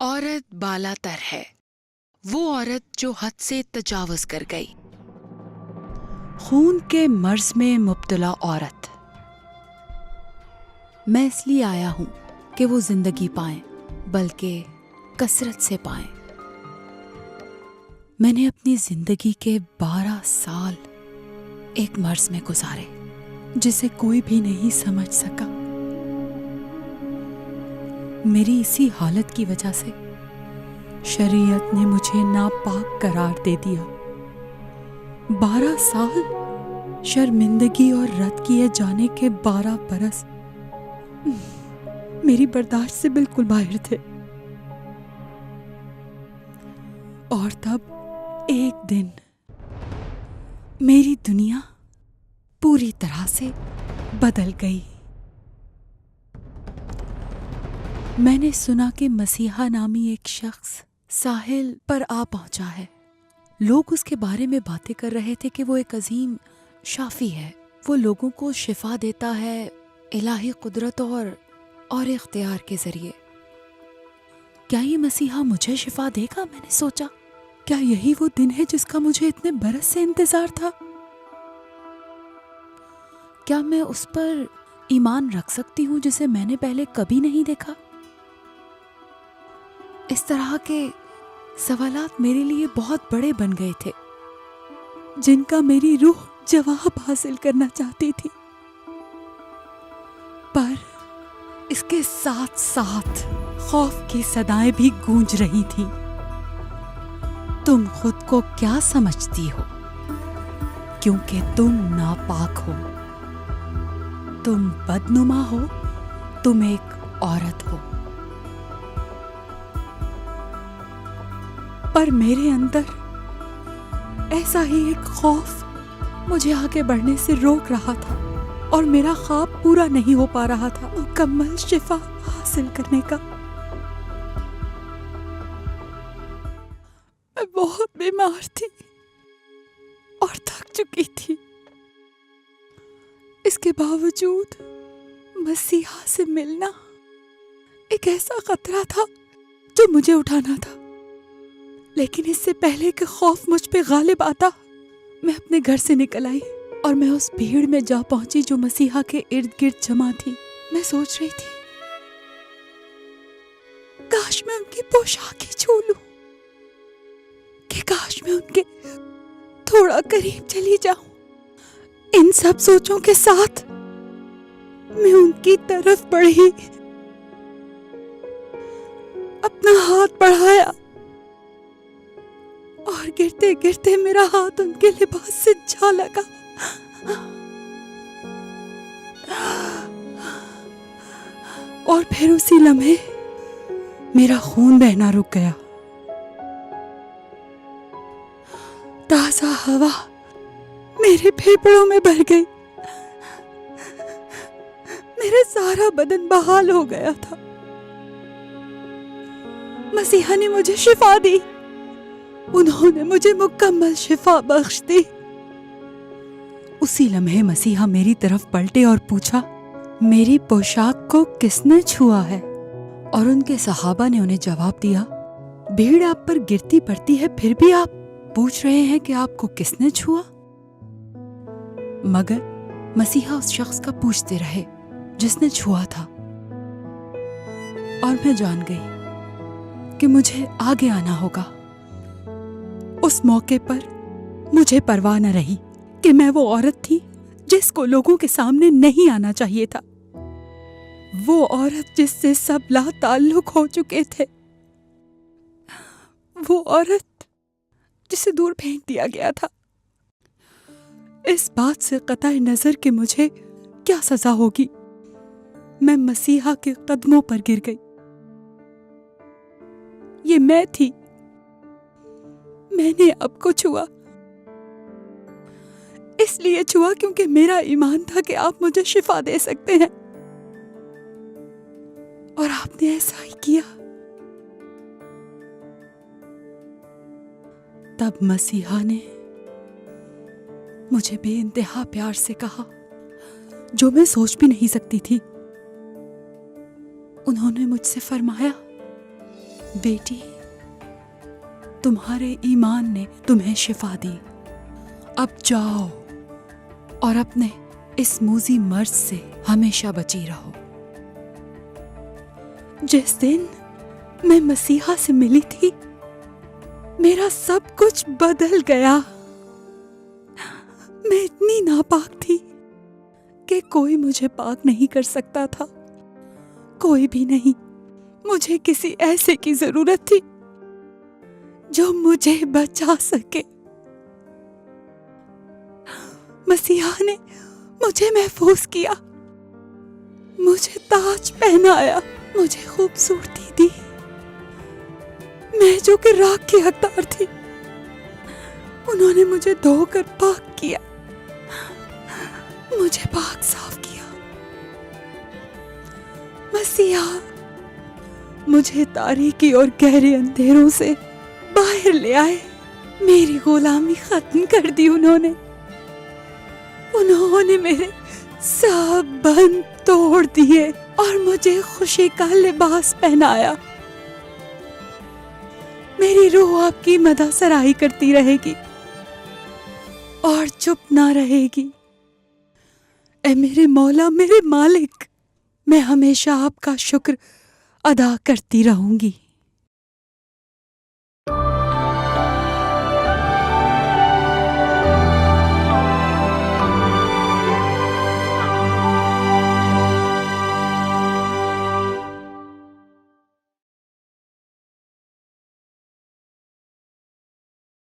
औरत बालातर है, वो औरत जो हद से तजावुज कर गई। खून के मर्ज में मुब्तला औरत। मैं इसलिए आया हूं कि वो जिंदगी पाएं, बल्कि कसरत से पाएं। मैंने अपनी जिंदगी के 12 साल एक मर्ज में गुजारे जिसे कोई भी नहीं समझ सका। मेरी इसी हालत की वजह से शरीयत ने मुझे नापाक करार दे दिया। 12 साल शर्मिंदगी और रद्द किए जाने के 12 बरस मेरी बर्दाश्त से बिल्कुल बाहर थे। और तब एक दिन मेरी दुनिया पूरी तरह से बदल गई। मैंने सुना कि मसीहा नामी एक शख्स साहिल पर आ पहुंचा है। लोग उसके बारे में बातें कर रहे थे कि वो एक अजीम शाफी है। वो लोगों को शिफा देता है इलाही कुदरत और इख्तियार के जरिए। क्या ये मसीहा मुझे शिफा देगा? मैंने सोचा, क्या यही वो दिन है जिसका मुझे इतने बरस से इंतजार था? क्या मैं उस पर ईमान रख सकती हूँ जिसे मैंने पहले कभी नहीं देखा? इस तरह के सवालात मेरे लिए बहुत बड़े बन गए थे, जिनका मेरी रूह जवाब हासिल करना चाहती थी। पर इसके साथ साथ खौफ की सदाएं भी गूंज रही थी। तुम खुद को क्या समझती हो? क्योंकि तुम नापाक हो, तुम बदनुमा हो, तुम एक औरत हो। पर मेरे अंदर ऐसा ही एक खौफ मुझे आगे बढ़ने से रोक रहा था और मेरा ख्वाब पूरा नहीं हो पा रहा था मुकम्मल शिफा हासिल करने का। मैं बहुत बीमार थी और थक चुकी थी। इसके बावजूद मसीहा से मिलना एक ऐसा खतरा था जो मुझे उठाना था। लेकिन इससे पहले कि खौफ मुझ पे गालिब आता, मैं अपने घर से निकल आई और मैं उस भीड़ में जा पहुंची जो मसीहा के इर्द गिर्द जमा थी। मैं सोच रही थी, काश मैं उनकी पोशाक ही छू लूं, कि काश मैं उनके थोड़ा करीब चली जाऊं। इन सब सोचों के साथ मैं उनकी तरफ बढ़ी, अपना हाथ बढ़ाया और गिरते गिरते मेरा हाथ उनके लिबास से जा लगा। और फिर उसी लम्हे मेरा खून बहना रुक गया। ताजा हवा मेरे फेफड़ों में भर गई। मेरा सारा बदन बहाल हो गया था। मसीहा ने मुझे शिफा दी। उन्होंने मुझे मुकम्मल शिफा बख्श दी। उसी लम्हे मसीहा मेरी तरफ पलटे और पूछा, मेरी पोशाक को किसने छुआ है? और उनके सहाबा ने उन्हें जवाब दिया, भीड़ आप पर गिरती पड़ती है, फिर भी आप पूछ रहे हैं कि आपको किसने छुआ? मगर मसीहा उस शख्स का पूछते रहे जिसने छुआ था। और मैं जान गई कि मुझे आगे आना होगा। उस मौके पर मुझे परवाह न रही कि मैं वो औरत थी जिसको लोगों के सामने नहीं आना चाहिए था। वो औरत जिससे सब लाताल्लुक हो चुके थे। वो औरत जिसे दूर फेंक दिया गया था। इस बात से कतई नजर कि मुझे क्या सजा होगी, मैं मसीहा के कदमों पर गिर गई। ये मैं थी। मैंने आपको छुआ, इसलिए छुआ क्योंकि मेरा ईमान था कि आप मुझे शिफा दे सकते हैं, और आपने ऐसा ही किया। तब मसीहा ने मुझे बेइंतहा प्यार से कहा, जो मैं सोच भी नहीं सकती थी। उन्होंने मुझसे फरमाया, बेटी, तुम्हारे ईमान ने तुम्हें शिफा दी। अब जाओ और अपने इस मूजी मर्ज से हमेशा बची रहो। जिस दिन मैं मसीहा से मिली थी, मेरा सब कुछ बदल गया। मैं इतनी नापाक थी कि कोई मुझे पाक नहीं कर सकता था। कोई भी नहीं। मुझे किसी ऐसे की जरूरत थी जो मुझे बचा सके। मसीहा ने मुझे महफूज किया, मुझे ताज पहनाया, मुझे खूबसूरती दी। मैं जो कि राख की हकदार थी, उन्होंने मुझे धोकर पाक किया, मुझे पाक साफ किया। मसीहा मुझे तारीकी और गहरे अंधेरों से बाहर ले आए। मेरी गुलामी खत्म कर दी उन्होंने मेरे सब बंध तोड़ दिए और मुझे खुशी का लिबास पहनाया। मेरी रूह आपकी मदद सराही करती रहेगी और चुप ना रहेगी। ऐ मेरे मौला, मेरे मालिक, मैं हमेशा आपका शुक्र अदा करती रहूंगी।